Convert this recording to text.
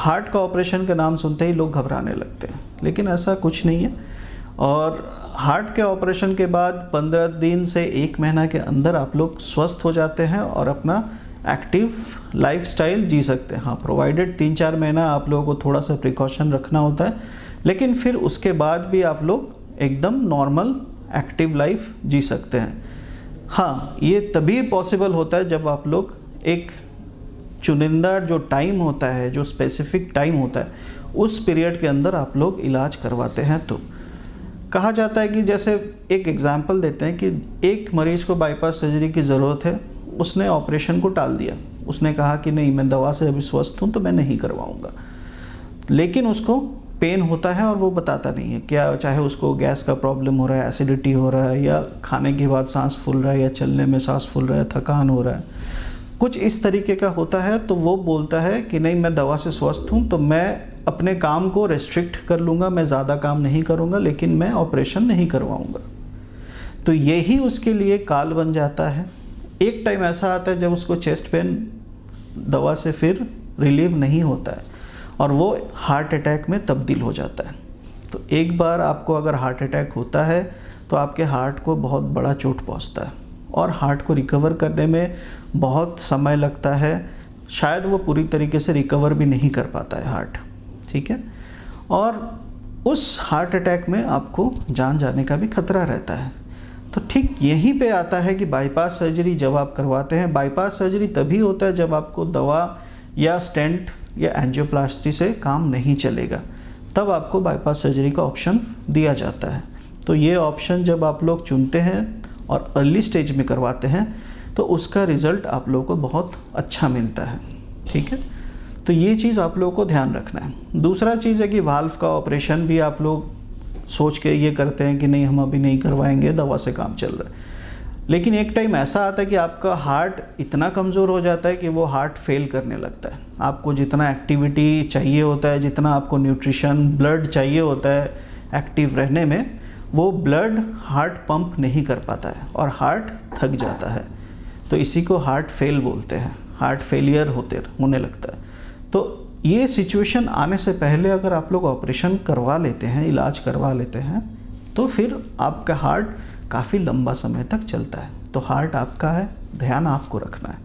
Heart का operation का नाम सुनते ही लोग घबराने लगते हैं, लेकिन ऐसा कुछ नहीं है। और हार्ट के ऑपरेशन के बाद 15 दिन से 1 महीना के अंदर आप लोग स्वस्थ हो जाते हैं और अपना एक्टिव लाइफस्टाइल जी सकते हैं। हाँ, प्रोवाइडेड 3-4 महीना आप लोगों को थोड़ा सा प्रिकॉशन रखना होता है, लेकिन फिर उसके बाद भी आप लोग एकदम नॉर्मल एक्टिव लाइफ जी सकते हैं। हाँ, ये तभी पॉसिबल होता है जब आप लोग एक चुनिंदा जो टाइम होता है, जो स्पेसिफिक टाइम होता है, उस पीरियड के अंदर आप लोग इलाज करवाते हैं। तो कहा जाता है कि जैसे एक एग्जांपल देते हैं कि एक मरीज़ को बाईपास सर्जरी की ज़रूरत है, उसने ऑपरेशन को टाल दिया। उसने कहा कि नहीं, मैं दवा से अभी स्वस्थ हूँ तो मैं नहीं करवाऊँगा, लेकिन उसको पेन होता है और वो बताता नहीं है क्या, चाहे उसको गैस का प्रॉब्लम हो रहा है, एसिडिटी हो रहा है, या खाने के बाद सांस फूल रहा है, या चलने में सांस फूल रहा है, थकान हो रहा है, कुछ इस तरीके का होता है। तो वो बोलता है कि नहीं, मैं दवा से स्वस्थ हूँ तो मैं अपने काम को रेस्ट्रिक्ट कर लूँगा, मैं ज़्यादा काम नहीं करूँगा, लेकिन मैं ऑपरेशन नहीं करवाऊँगा। तो यही उसके लिए काल बन जाता है। एक टाइम ऐसा आता है जब उसको चेस्ट पेन दवा से फिर रिलीव नहीं होता है और वो हार्ट अटैक में तब्दील हो जाता है। तो एक बार आपको अगर हार्ट अटैक होता है तो आपके हार्ट को बहुत बड़ा चोट पहुंचता है और हार्ट को रिकवर करने में बहुत समय लगता है। शायद वो पूरी तरीके से रिकवर भी नहीं कर पाता है हार्ट, ठीक है। और उस हार्ट अटैक में आपको जान जाने का भी खतरा रहता है। तो ठीक यहीं पे आता है कि बाईपास सर्जरी जब आप करवाते हैं, बाईपास सर्जरी तभी होता है जब आपको दवा या स्टेंट या एंजियोप्लास्टी से काम नहीं चलेगा, तब आपको बाईपास सर्जरी का ऑप्शन दिया जाता है। तो ये ऑप्शन जब आप लोग चुनते हैं और अर्ली स्टेज में करवाते हैं तो उसका रिज़ल्ट आप लोगों को बहुत अच्छा मिलता है, ठीक है। तो ये चीज़ आप लोगों को ध्यान रखना है। दूसरा चीज़ है कि वाल्व का ऑपरेशन भी आप लोग सोच के ये करते हैं कि नहीं, हम अभी नहीं करवाएंगे, दवा से काम चल रहा है। लेकिन एक टाइम ऐसा आता है कि आपका हार्ट इतना कमज़ोर हो जाता है कि वो हार्ट फेल करने लगता है। आपको जितना एक्टिविटी चाहिए होता है, जितना आपको न्यूट्रिशन, ब्लड चाहिए होता है एक्टिव रहने में, वो ब्लड हार्ट पंप नहीं कर पाता है और हार्ट थक जाता है। तो इसी को हार्ट फेल बोलते हैं, हार्ट फेलियर होने लगता है। तो ये सिचुएशन आने से पहले अगर आप लोग ऑपरेशन करवा लेते हैं, इलाज करवा लेते हैं, तो फिर आपका हार्ट काफ़ी लंबा समय तक चलता है। तो हार्ट आपका है, ध्यान आपको रखना है।